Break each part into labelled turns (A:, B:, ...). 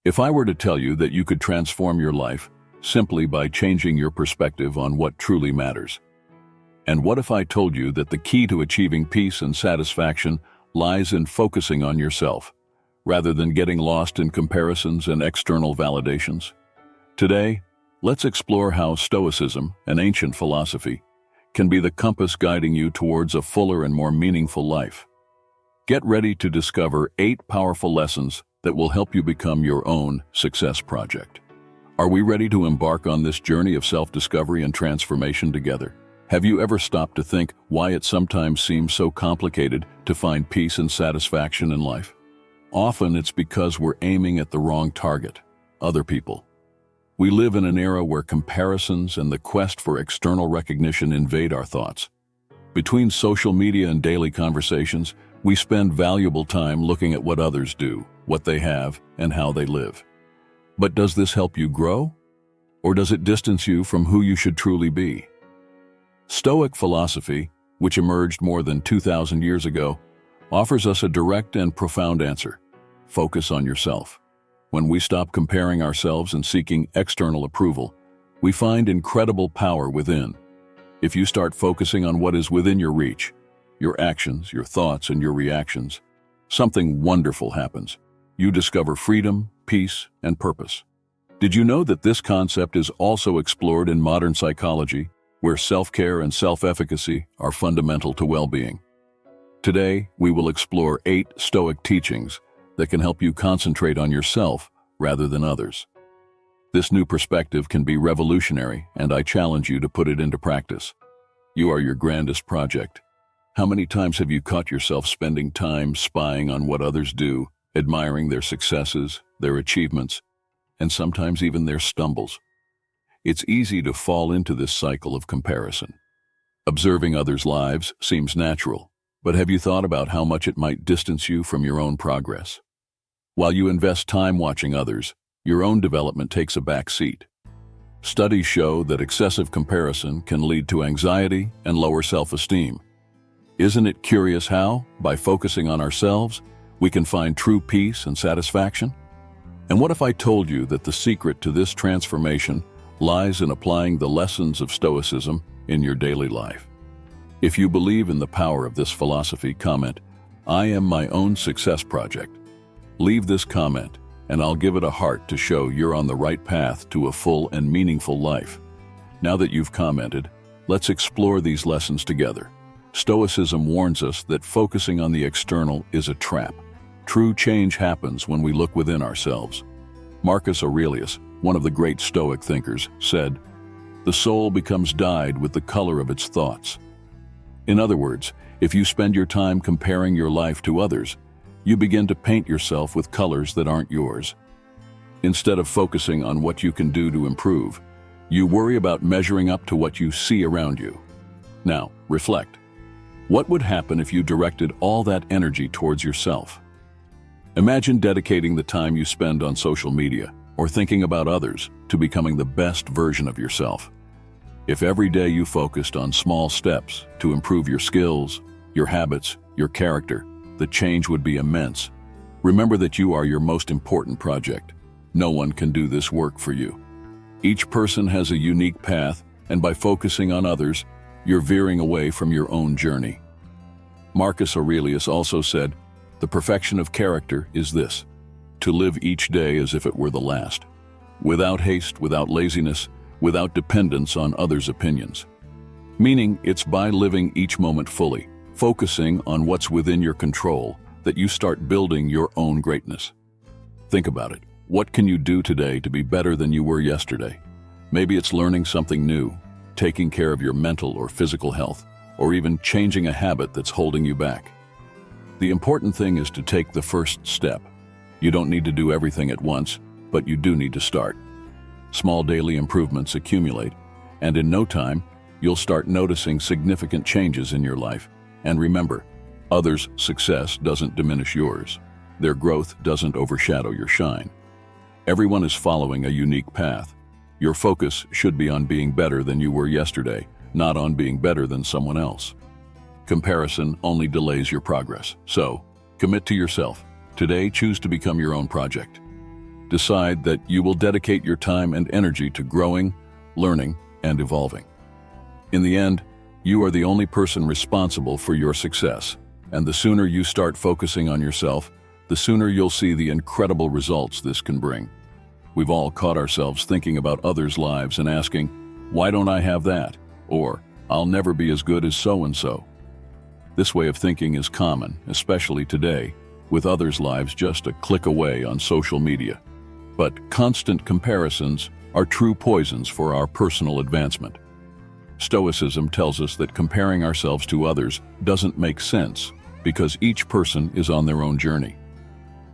A: If I were to tell you that you could transform your life simply by changing your perspective on what truly matters? And what if I told you that the key to achieving peace and satisfaction lies in focusing on yourself, rather than getting lost in comparisons and external validations? Today, let's explore how Stoicism, an ancient philosophy, can be the compass guiding you towards a fuller and more meaningful life. Get ready to discover 8 powerful lessons that will help you become your own success project. Are we ready to embark on this journey of self-discovery and transformation together? Have you ever stopped to think why it sometimes seems so complicated to find peace and satisfaction in life? Often it's because we're aiming at the wrong target, other people. We live in an era where comparisons and the quest for external recognition invade our thoughts. Between social media and daily conversations, we spend valuable time looking at what others do, what they have, and how they live. But does this help you grow? Or does it distance you from who you should truly be? Stoic philosophy, which emerged more than 2,000 years ago, offers us a direct and profound answer: focus on yourself. When we stop comparing ourselves and seeking external approval, we find incredible power within. If you start focusing on what is within your reach, your actions, your thoughts, and your reactions, something wonderful happens. You discover freedom, peace, and purpose. Did you know that this concept is also explored in modern psychology, where self-care and self-efficacy are fundamental to well-being? Today, we will explore 8 Stoic teachings that can help you concentrate on yourself rather than others. This new perspective can be revolutionary, and I challenge you to put it into practice. You are your grandest project. How many times have you caught yourself spending time spying on what others do, admiring their successes, their achievements, and sometimes even their stumbles? It's easy to fall into this cycle of comparison. Observing others' lives seems natural, but have you thought about how much it might distance you from your own progress? While you invest time watching others, your own development takes a back seat. Studies show that excessive comparison can lead to anxiety and lower self-esteem. Isn't it curious how, by focusing on ourselves, we can find true peace and satisfaction? And what if I told you that the secret to this transformation lies in applying the lessons of Stoicism in your daily life? If you believe in the power of this philosophy, comment, "I am my own success project." Leave this comment, and I'll give it a heart to show you're on the right path to a full and meaningful life. Now that you've commented, let's explore these lessons together. Stoicism warns us that focusing on the external is a trap. True change happens when we look within ourselves. Marcus Aurelius, one of the great Stoic thinkers, said, "The soul becomes dyed with the color of its thoughts." In other words, if you spend your time comparing your life to others, you begin to paint yourself with colors that aren't yours. Instead of focusing on what you can do to improve, you worry about measuring up to what you see around you. Now, reflect. What would happen if you directed all that energy towards yourself? Imagine dedicating the time you spend on social media or thinking about others to becoming the best version of yourself. If every day you focused on small steps to improve your skills, your habits, your character, the change would be immense. Remember that you are your most important project. No one can do this work for you. Each person has a unique path, and by focusing on others, you're veering away from your own journey. Marcus Aurelius also said, "The perfection of character is this: to live each day as if it were the last, without haste, without laziness, without dependence on others' opinions." Meaning, it's by living each moment fully, focusing on what's within your control, that you start building your own greatness. Think about it. What can you do today to be better than you were yesterday? Maybe it's learning something new, taking care of your mental or physical health, or even changing a habit that's holding you back. The important thing is to take the first step. You don't need to do everything at once, but you do need to start. Small daily improvements accumulate, and in no time, you'll start noticing significant changes in your life. And remember, others' success doesn't diminish yours. Their growth doesn't overshadow your shine. Everyone is following a unique path. Your focus should be on being better than you were yesterday, not on being better than someone else. Comparison only delays your progress. So, commit to yourself. Today, choose to become your own project. decide that you will dedicate your time and energy to growing, learning, and evolving. In the end, you are the only person responsible for your success, and the sooner you start focusing on yourself, the sooner you'll see the incredible results this can bring. We've all caught ourselves thinking about others' lives and asking, "Why don't I have that?" Or, "I'll never be as good as so-and-so." This way of thinking is common, especially today, with others' lives just a click away on social media. But constant comparisons are true poisons for our personal advancement. Stoicism tells us that comparing ourselves to others doesn't make sense because each person is on their own journey.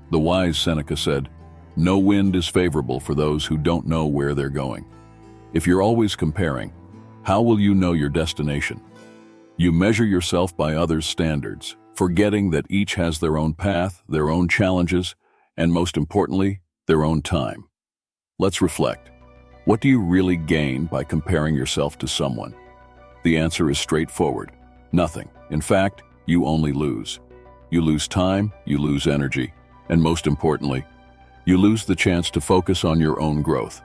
A: The wise Seneca said, "No wind is favorable for those who don't know where they're going." If you're always comparing, how will you know your destination? You measure yourself by others' standards, forgetting that each has their own path, their own challenges, and most importantly, their own time. Let's reflect. What do you really gain by comparing yourself to someone? The answer is straightforward. Nothing. In fact, you only lose. You lose time, you lose energy, and most importantly, you lose the chance to focus on your own growth.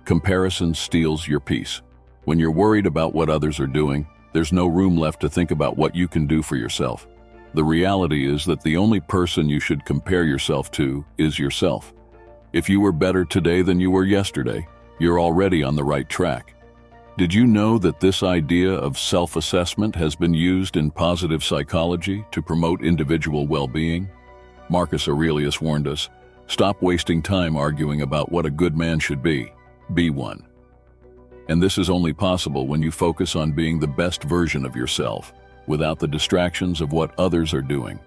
A: Comparison steals your peace. When you're worried about what others are doing, there's no room left to think about what you can do for yourself. The reality is that the only person you should compare yourself to is yourself. If you were better today than you were yesterday, you're already on the right track. Did you know that this idea of self-assessment has been used in positive psychology to promote individual well-being? Marcus Aurelius warned us, "Stop wasting time arguing about what a good man should be. Be one." And this is only possible when you focus on being the best version of yourself, without the distractions of what others are doing.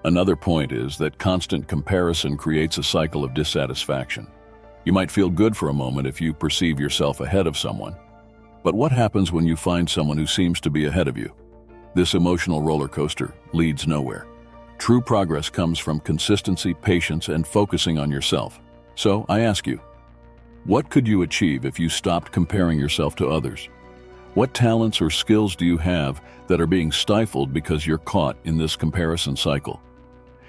A: Another point is that constant comparison creates a cycle of dissatisfaction. You might feel good for a moment if you perceive yourself ahead of someone. But what happens when you find someone who seems to be ahead of you? This emotional roller coaster leads nowhere. True progress comes from consistency, patience, and focusing on yourself. So I ask you, what could you achieve if you stopped comparing yourself to others? What talents or skills do you have that are being stifled because you're caught in this comparison cycle?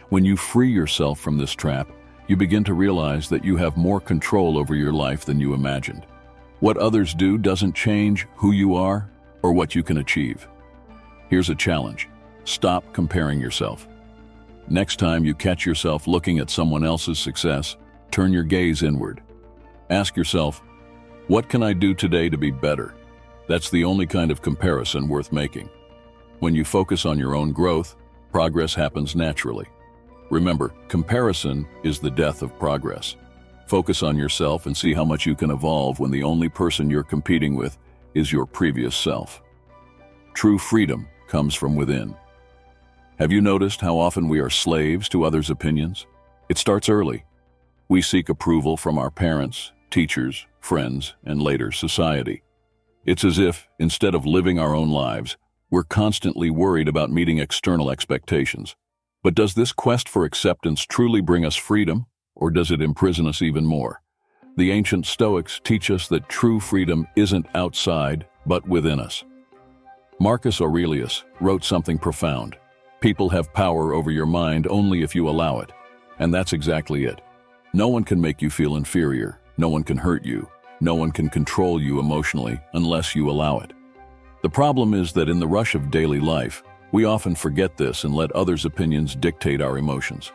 A: When you free yourself from this trap, you begin to realize that you have more control over your life than you imagined. What others do doesn't change who you are or what you can achieve. Here's a challenge. Stop comparing yourself. Next time you catch yourself looking at someone else's success, turn your gaze inward. Ask yourself, what can I do today to be better? That's the only kind of comparison worth making. When you focus on your own growth, progress happens naturally. Remember, comparison is the death of progress. Focus on yourself and see how much you can evolve when the only person you're competing with is your previous self. True freedom comes from within. Have you noticed how often we are slaves to others' opinions? It starts early. We seek approval from our parents, teachers, friends, and later society. It's as if, instead of living our own lives, we're constantly worried about meeting external expectations. But does this quest for acceptance truly bring us freedom, or does it imprison us even more? The ancient Stoics teach us that true freedom isn't outside, but within us. Marcus Aurelius wrote something profound. People have power over your mind only if you allow it. And that's exactly it. No one can make you feel inferior. No one can hurt you. No one can control you emotionally unless you allow it. The problem is that in the rush of daily life, we often forget this and let others' opinions dictate our emotions.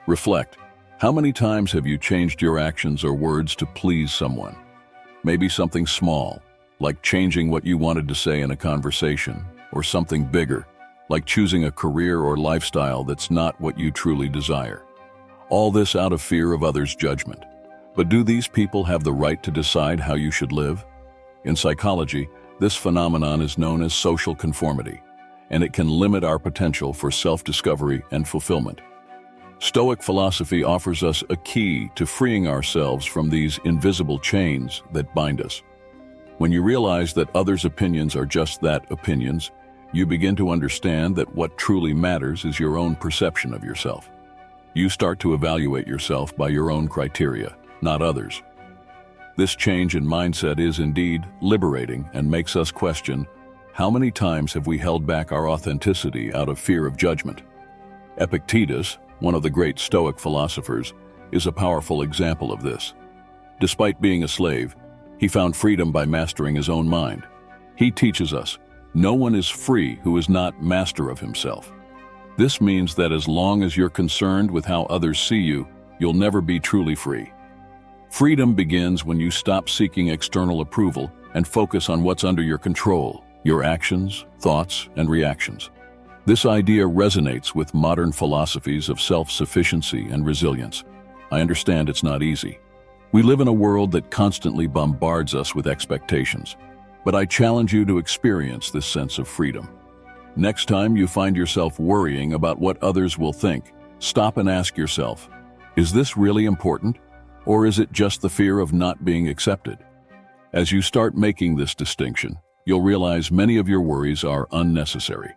A: Reflect. How many times have you changed your actions or words to please someone? Maybe something small, like changing what you wanted to say in a conversation, or something bigger, like choosing a career or lifestyle that's not what you truly desire. All this out of fear of others' judgment. But do these people have the right to decide how you should live? In psychology, this phenomenon is known as social conformity, and it can limit our potential for self-discovery and fulfillment. Stoic philosophy offers us a key to freeing ourselves from these invisible chains that bind us. When you realize that others' opinions are just that, opinions, you begin to understand that what truly matters is your own perception of yourself. You start to evaluate yourself by your own criteria, not others. This change in mindset is indeed liberating and makes us question, how many times have we held back our authenticity out of fear of judgment? Epictetus, one of the great Stoic philosophers, is a powerful example of this. Despite being a slave, he found freedom by mastering his own mind. He teaches us, no one is free who is not master of himself. This means that as long as you're concerned with how others see you, you'll never be truly free. Freedom begins when you stop seeking external approval and focus on what's under your control, your actions, thoughts, and reactions. This idea resonates with modern philosophies of self-sufficiency and resilience. I understand it's not easy. We live in a world that constantly bombards us with expectations, but I challenge you to experience this sense of freedom. Next time you find yourself worrying about what others will think, stop and ask yourself, is this really important? Or is it just the fear of not being accepted? As you start making this distinction, you'll realize many of your worries are unnecessary.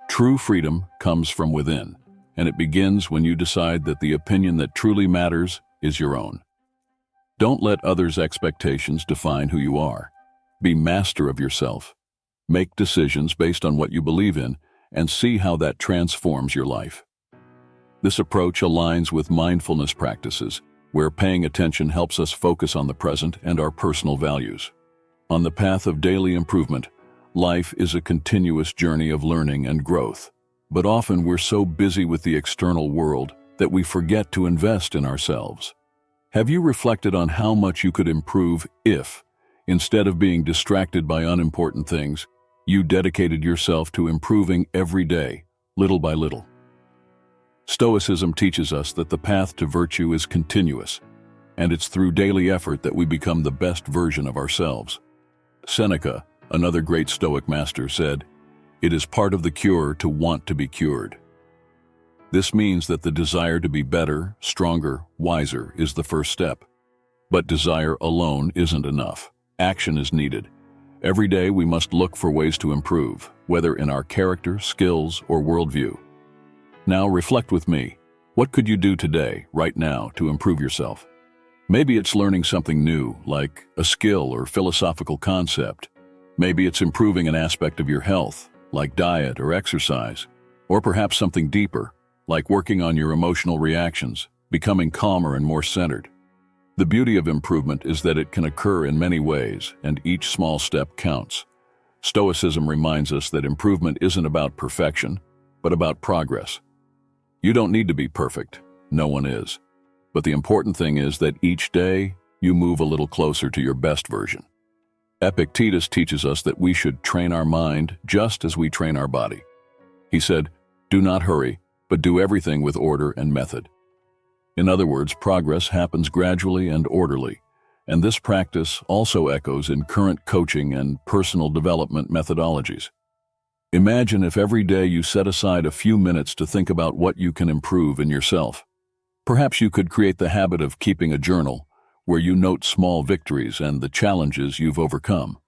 A: True freedom comes from within, and it begins when you decide that the opinion that truly matters is your own. Don't let others' expectations define who you are. Be master of yourself. Make decisions based on what you believe in, and see how that transforms your life. This approach aligns with mindfulness practices, where paying attention helps us focus on the present and our personal values. On the path of daily improvement, life is a continuous journey of learning and growth. But often we're so busy with the external world that we forget to invest in ourselves. Have you reflected on how much you could improve if, instead of being distracted by unimportant things, you dedicated yourself to improving every day, little by little? Stoicism teaches us that the path to virtue is continuous, and it's through daily effort that we become the best version of ourselves. Seneca, another great Stoic master, said, "It is part of the cure to want to be cured." This means that the desire to be better, stronger, wiser is the first step. But desire alone isn't enough. Action is needed. Every day we must look for ways to improve, whether in our character, skills, or worldview. Now reflect with me. What could you do today, right now, to improve yourself? Maybe it's learning something new, like a skill or philosophical concept. Maybe it's improving an aspect of your health, like diet or exercise. Or perhaps something deeper, like working on your emotional reactions, becoming calmer and more centered. The beauty of improvement is that it can occur in many ways, and each small step counts. Stoicism reminds us that improvement isn't about perfection, but about progress. You don't need to be perfect. No one is. But the important thing is that each day, you move a little closer to your best version. Epictetus teaches us that we should train our mind just as we train our body. He said, "Do not hurry, but do everything with order and method." In other words, progress happens gradually and orderly, and this practice also echoes in current coaching and personal development methodologies. Imagine if every day you set aside a few minutes to think about what you can improve in yourself. Perhaps you could create the habit of keeping a journal where you note small victories and the challenges you've overcome.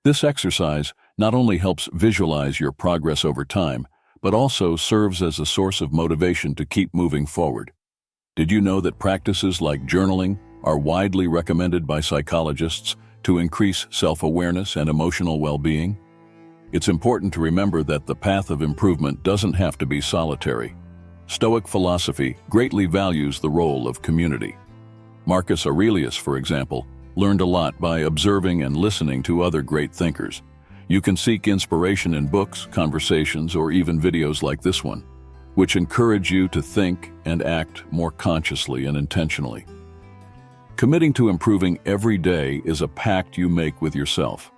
A: This exercise not only helps visualize your progress over time, but also serves as a source of motivation to keep moving forward. Did you know that practices like journaling are widely recommended by psychologists to increase self-awareness and emotional well-being? It's important to remember that the path of improvement doesn't have to be solitary. Stoic philosophy greatly values the role of community. Marcus Aurelius, for example, learned a lot by observing and listening to other great thinkers. You can seek inspiration in books, conversations, or even videos like this one, which encourage you to think and act more consciously and intentionally. Committing to improving every day is a pact you make with yourself.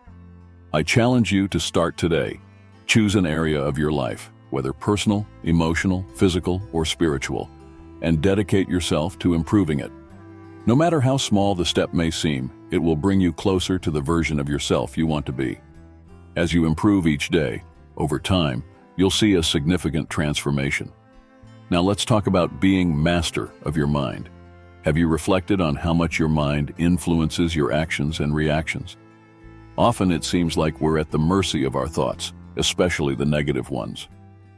A: I challenge you to start today. Choose an area of your life, whether personal, emotional, physical, or spiritual, and dedicate yourself to improving it. No matter how small the step may seem, it will bring you closer to the version of yourself you want to be. As you improve each day, over time, you'll see a significant transformation. Now let's talk about being master of your mind. Have you reflected on how much your mind influences your actions and reactions? Often it seems like we're at the mercy of our thoughts, especially the negative ones.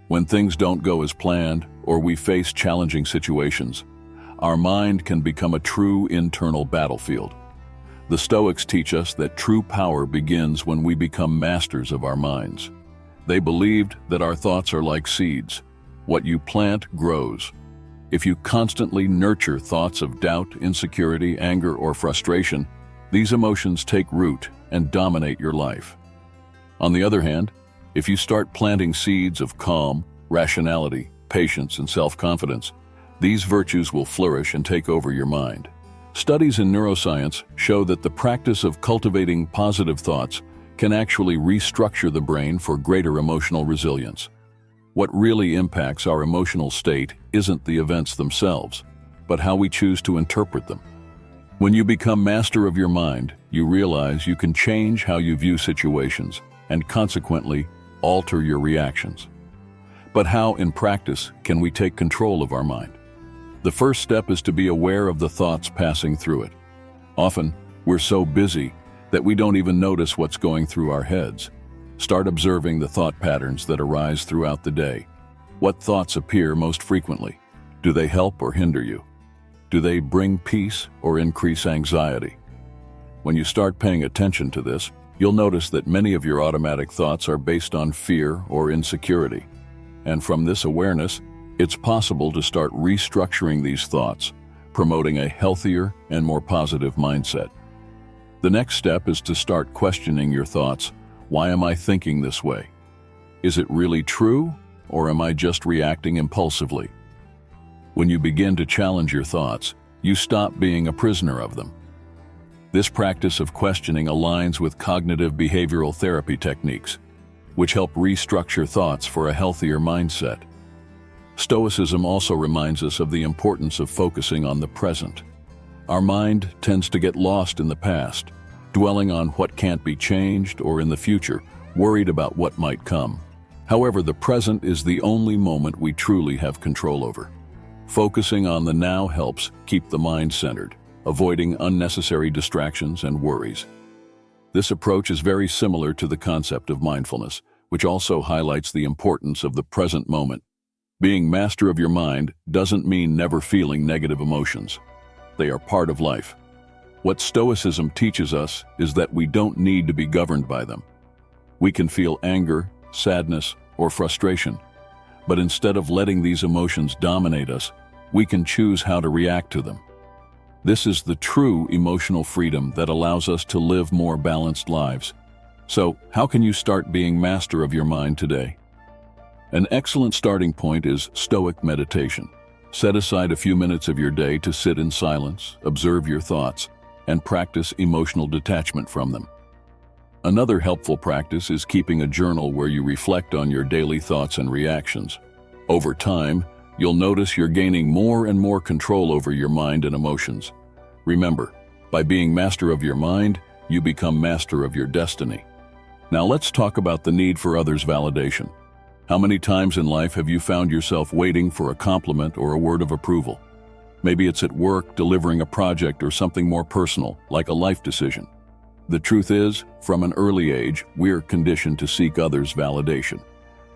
A: When things don't go as planned or we face challenging situations, our mind can become a true internal battlefield. The Stoics teach us that true power begins when we become masters of our minds. They believed that our thoughts are like seeds. What you plant grows. If you constantly nurture thoughts of doubt, insecurity, anger, or frustration, these emotions take root and dominate your life. On the other hand, if you start planting seeds of calm, rationality, patience, and self-confidence, these virtues will flourish and take over your mind. Studies in neuroscience show that the practice of cultivating positive thoughts can actually restructure the brain for greater emotional resilience. What really impacts our emotional state isn't the events themselves, but how we choose to interpret them. When you become master of your mind, you realize you can change how you view situations and consequently alter your reactions. But how, in practice, can we take control of our mind? The first step is to be aware of the thoughts passing through it. Often, we're so busy that we don't even notice what's going through our heads. Start observing the thought patterns that arise throughout the day. What thoughts appear most frequently? Do they help or hinder you? Do they bring peace or increase anxiety? When you start paying attention to this, you'll notice that many of your automatic thoughts are based on fear or insecurity. And from this awareness, it's possible to start restructuring these thoughts, promoting a healthier and more positive mindset. The next step is to start questioning your thoughts. Why am I thinking this way? Is it really true, or am I just reacting impulsively? When you begin to challenge your thoughts, you stop being a prisoner of them. This practice of questioning aligns with cognitive behavioral therapy techniques, which help restructure thoughts for a healthier mindset. Stoicism also reminds us of the importance of focusing on the present. Our mind tends to get lost in the past, dwelling on what can't be changed, or in the future, worried about what might come. However, the present is the only moment we truly have control over. Focusing on the now helps keep the mind centered, avoiding unnecessary distractions and worries. This approach is very similar to the concept of mindfulness, which also highlights the importance of the present moment. Being master of your mind doesn't mean never feeling negative emotions. They are part of life. What Stoicism teaches us is that we don't need to be governed by them. We can feel anger, sadness, or frustration, but instead of letting these emotions dominate us, we can choose how to react to them. This is the true emotional freedom that allows us to live more balanced lives. So, how can you start being master of your mind today? An excellent starting point is stoic meditation. Set aside a few minutes of your day to sit in silence, observe your thoughts, and practice emotional detachment from them. Another helpful practice is keeping a journal where you reflect on your daily thoughts and reactions. Over time, you'll notice you're gaining more and more control over your mind and emotions. Remember, by being master of your mind, you become master of your destiny. Now let's talk about the need for others' validation. How many times in life have you found yourself waiting for a compliment or a word of approval? Maybe it's at work, delivering a project, or something more personal, like a life decision. The truth is, from an early age, we're conditioned to seek others' validation.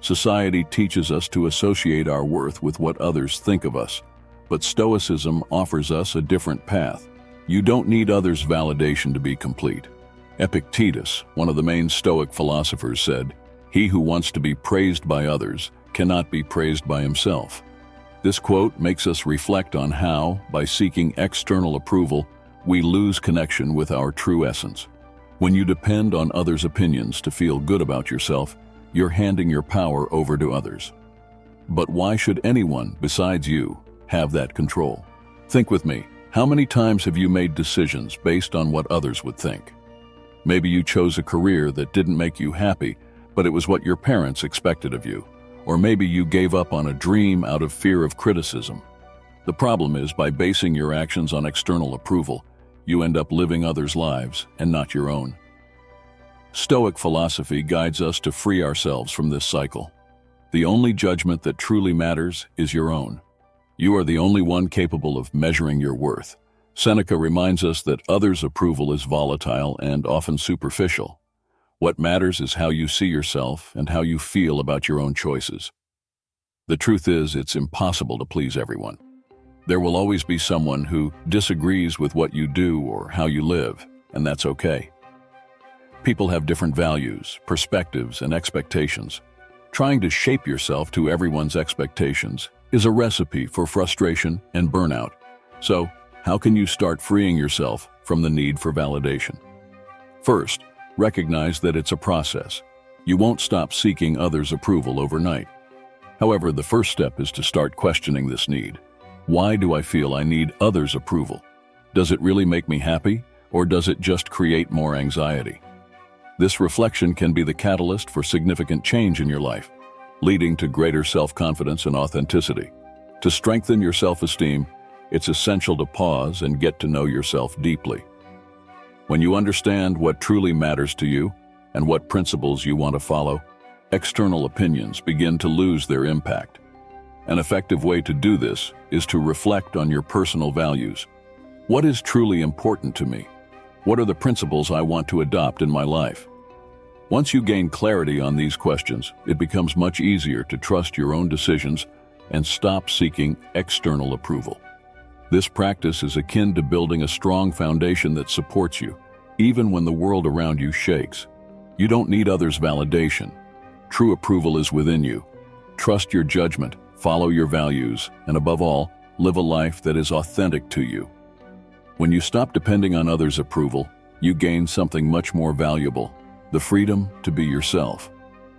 A: Society teaches us to associate our worth with what others think of us, but Stoicism offers us a different path. You don't need others' validation to be complete. Epictetus, one of the main Stoic philosophers, said, "He who wants to be praised by others cannot be praised by himself." This quote makes us reflect on how, by seeking external approval, we lose connection with our true essence. When you depend on others' opinions to feel good about yourself, you're handing your power over to others. But why should anyone besides you have that control? Think with me, how many times have you made decisions based on what others would think? Maybe you chose a career that didn't make you happy, but it was what your parents expected of you. Or maybe you gave up on a dream out of fear of criticism. The problem is, by basing your actions on external approval, you end up living others' lives and not your own. Stoic philosophy guides us to free ourselves from this cycle. The only judgment that truly matters is your own. You are the only one capable of measuring your worth. Seneca reminds us that others' approval is volatile and often superficial. What matters is how you see yourself and how you feel about your own choices. The truth is, it's impossible to please everyone. There will always be someone who disagrees with what you do or how you live, and that's okay. People have different values, perspectives, and expectations. Trying to shape yourself to everyone's expectations is a recipe for frustration and burnout. So, how can you start freeing yourself from the need for validation? First, recognize that it's a process. You won't stop seeking others' approval overnight. However, the first step is to start questioning this need. Why do I feel I need others' approval? Does it really make me happy, or does it just create more anxiety? This reflection can be the catalyst for significant change in your life, leading to greater self-confidence and authenticity. To strengthen your self-esteem, it's essential to pause and get to know yourself deeply. When you understand what truly matters to you and what principles you want to follow, external opinions begin to lose their impact. An effective way to do this is to reflect on your personal values. What is truly important to me? What are the principles I want to adopt in my life? Once you gain clarity on these questions, it becomes much easier to trust your own decisions and stop seeking external approval. This practice is akin to building a strong foundation that supports you, even when the world around you shakes. You don't need others' validation. True approval is within you. Trust your judgment, follow your values, and above all, live a life that is authentic to you. When you stop depending on others' approval, you gain something much more valuable: the freedom to be yourself.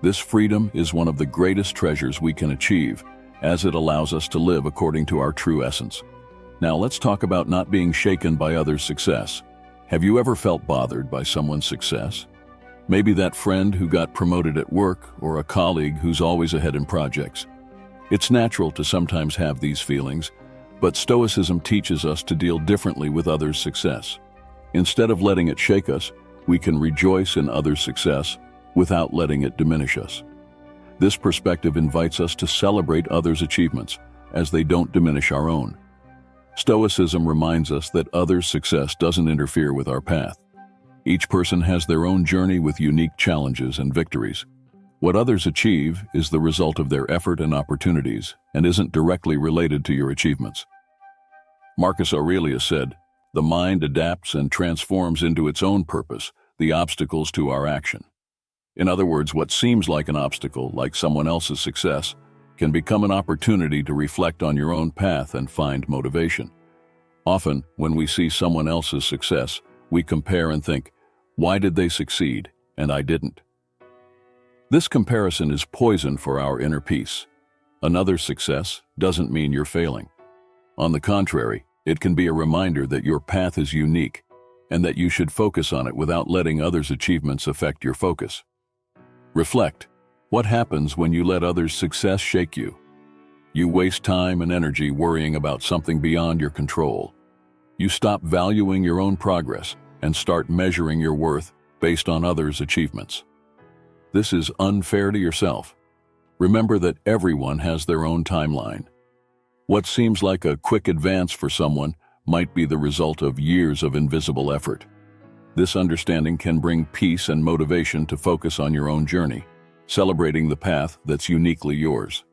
A: This freedom is one of the greatest treasures we can achieve, as it allows us to live according to our true essence. Now let's talk about not being shaken by others' success. Have you ever felt bothered by someone's success? Maybe that friend who got promoted at work, or a colleague who's always ahead in projects. It's natural to sometimes have these feelings, but Stoicism teaches us to deal differently with others' success. Instead of letting it shake us, we can rejoice in others' success without letting it diminish us. This perspective invites us to celebrate others' achievements, as they don't diminish our own. Stoicism reminds us that others' success doesn't interfere with our path. Each person has their own journey with unique challenges and victories. What others achieve is the result of their effort and opportunities, and isn't directly related to your achievements. Marcus Aurelius said, "The mind adapts and transforms into its own purpose the obstacles to our action." In other words, what seems like an obstacle, like someone else's success, can become an opportunity to reflect on your own path and find motivation. Often, when we see someone else's success, we compare and think, "Why did they succeed, and I didn't?" This comparison is poison for our inner peace. Another success doesn't mean you're failing. On the contrary, it can be a reminder that your path is unique and that you should focus on it without letting others' achievements affect your focus. Reflect. What happens when you let others' success shake you? You waste time and energy worrying about something beyond your control. You stop valuing your own progress and start measuring your worth based on others' achievements. This is unfair to yourself. Remember that everyone has their own timeline. What seems like a quick advance for someone might be the result of years of invisible effort. This understanding can bring peace and motivation to focus on your own journey, celebrating the path that's uniquely yours.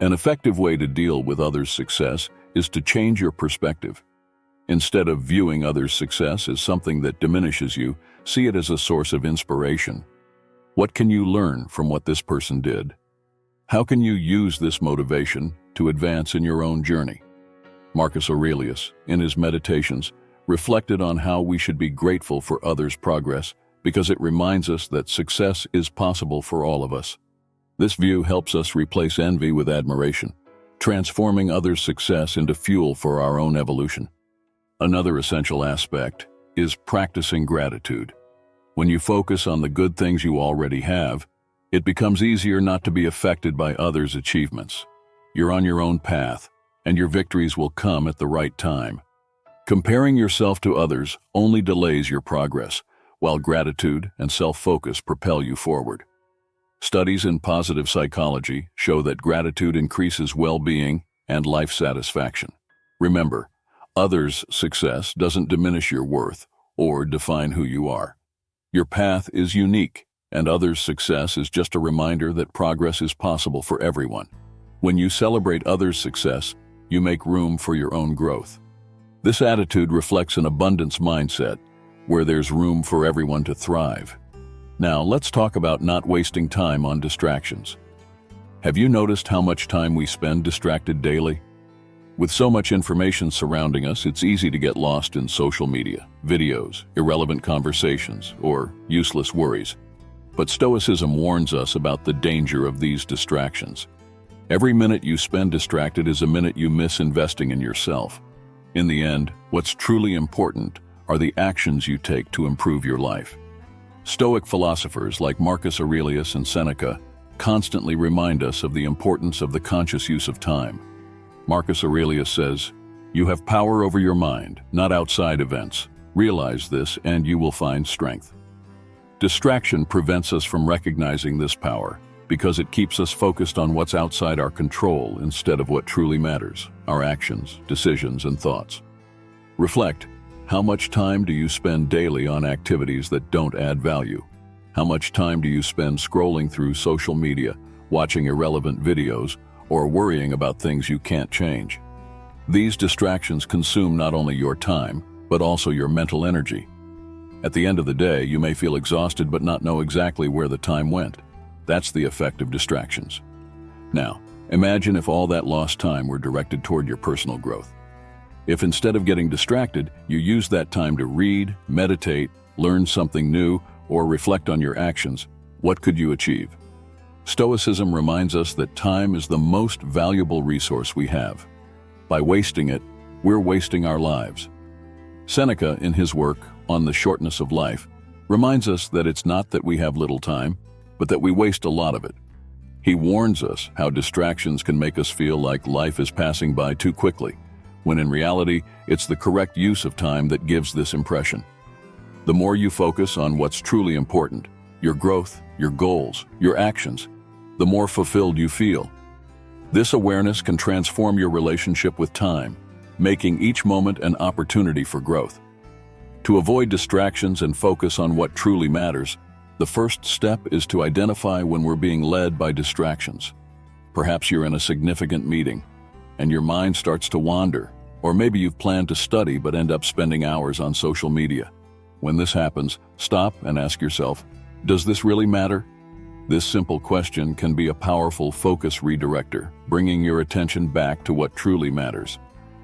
A: An effective way to deal with others' success is to change your perspective. Instead of viewing others' success as something that diminishes you, see it as a source of inspiration. What can you learn from what this person did? How can you use this motivation to advance in your own journey? Marcus Aurelius, in his Meditations, reflected on how we should be grateful for others' progress because it reminds us that success is possible for all of us. This view helps us replace envy with admiration, transforming others' success into fuel for our own evolution. Another essential aspect is practicing gratitude. When you focus on the good things you already have, it becomes easier not to be affected by others' achievements. You're on your own path, and your victories will come at the right time. Comparing yourself to others only delays your progress, while gratitude and self-focus propel you forward. Studies in positive psychology show that gratitude increases well-being and life satisfaction. Remember, others' success doesn't diminish your worth or define who you are. Your path is unique, and others' success is just a reminder that progress is possible for everyone. When you celebrate others' success, you make room for your own growth. This attitude reflects an abundance mindset, where there's room for everyone to thrive. Now, let's talk about not wasting time on distractions. Have you noticed how much time we spend distracted daily? With so much information surrounding us, it's easy to get lost in social media, videos, irrelevant conversations, or useless worries. But Stoicism warns us about the danger of these distractions. Every minute you spend distracted is a minute you miss investing in yourself. In the end, what's truly important are the actions you take to improve your life. Stoic philosophers like Marcus Aurelius and Seneca constantly remind us of the importance of the conscious use of time. Marcus Aurelius says, "You have power over your mind, not outside events. Realize this and you will find strength." Distraction prevents us from recognizing this power because it keeps us focused on what's outside our control instead of what truly matters, our actions, decisions, and thoughts. Reflect, how much time do you spend daily on activities that don't add value? How much time do you spend scrolling through social media, watching irrelevant videos, or worrying about things you can't change? These distractions consume not only your time, but also your mental energy. At the end of the day, you may feel exhausted but not know exactly where the time went. That's the effect of distractions. Now, imagine if all that lost time were directed toward your personal growth. If instead of getting distracted, you use that time to read, meditate, learn something new, or reflect on your actions, what could you achieve? Stoicism reminds us that time is the most valuable resource we have. By wasting it, we're wasting our lives. Seneca, in his work On the Shortness of Life, reminds us that it's not that we have little time, but that we waste a lot of it. He warns us how distractions can make us feel like life is passing by too quickly, when in reality, it's the correct use of time that gives this impression. The more you focus on what's truly important, your growth, your goals, your actions, the more fulfilled you feel. This awareness can transform your relationship with time, making each moment an opportunity for growth. To avoid distractions and focus on what truly matters, the first step is to identify when we're being led by distractions. Perhaps you're in a significant meeting, and your mind starts to wander, or maybe you've planned to study but end up spending hours on social media. When this happens, stop and ask yourself, does this really matter? This simple question can be a powerful focus redirector, bringing your attention back to what truly matters.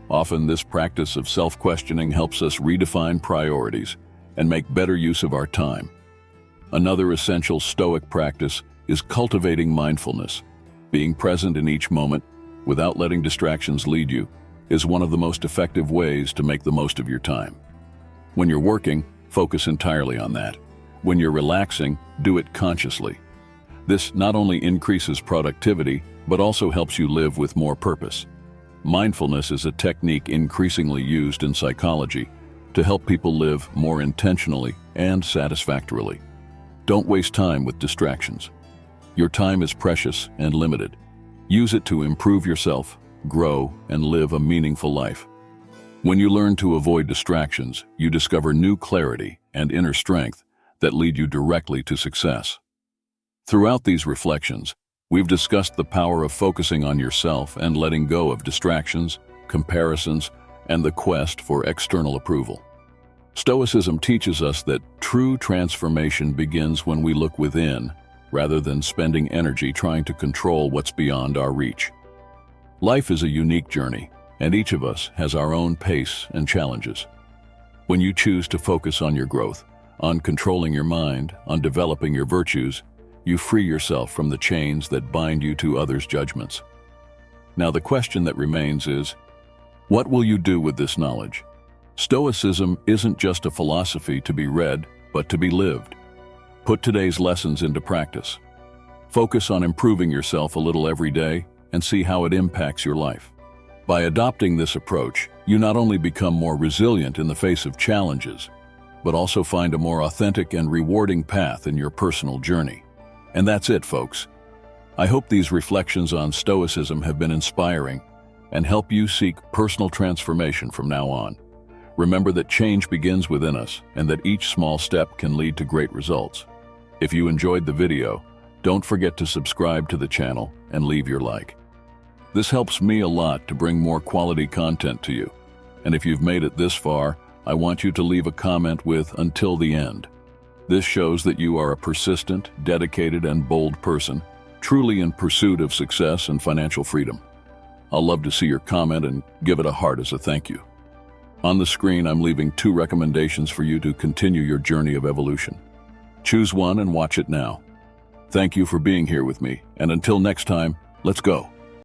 A: Often, this practice of self-questioning helps us redefine priorities and make better use of our time. Another essential Stoic practice is cultivating mindfulness. Being present in each moment, without letting distractions lead you, is one of the most effective ways to make the most of your time. When you're working, focus entirely on that. When you're relaxing, do it consciously. This not only increases productivity, but also helps you live with more purpose. Mindfulness is a technique increasingly used in psychology to help people live more intentionally and satisfactorily. Don't waste time with distractions. Your time is precious and limited. Use it to improve yourself, grow, and live a meaningful life. When you learn to avoid distractions, you discover new clarity and inner strength that lead you directly to success. Throughout these reflections, we've discussed the power of focusing on yourself and letting go of distractions, comparisons, and the quest for external approval. Stoicism teaches us that true transformation begins when we look within, rather than spending energy trying to control what's beyond our reach. Life is a unique journey, and each of us has our own pace and challenges. When you choose to focus on your growth, on controlling your mind, on developing your virtues, you free yourself from the chains that bind you to others' judgments. Now the question that remains is, what will you do with this knowledge? Stoicism isn't just a philosophy to be read, but to be lived. Put today's lessons into practice. Focus on improving yourself a little every day and see how it impacts your life. By adopting this approach, you not only become more resilient in the face of challenges, but also find a more authentic and rewarding path in your personal journey. And that's it, folks. I hope these reflections on Stoicism have been inspiring and help you seek personal transformation from now on. Remember that change begins within us and that each small step can lead to great results. If you enjoyed the video, don't forget to subscribe to the channel and leave your like. This helps me a lot to bring more quality content to you. And if you've made it this far, I want you to leave a comment with "until the end." This shows that you are a persistent, dedicated, and bold person, truly in pursuit of success and financial freedom? I'll love to see your comment and give it a heart as a thank you. On the screen, I'm leaving 2 recommendations for you to continue your journey of evolution. Choose one and watch it now. Thank you for being here with me, and until next time, let's go.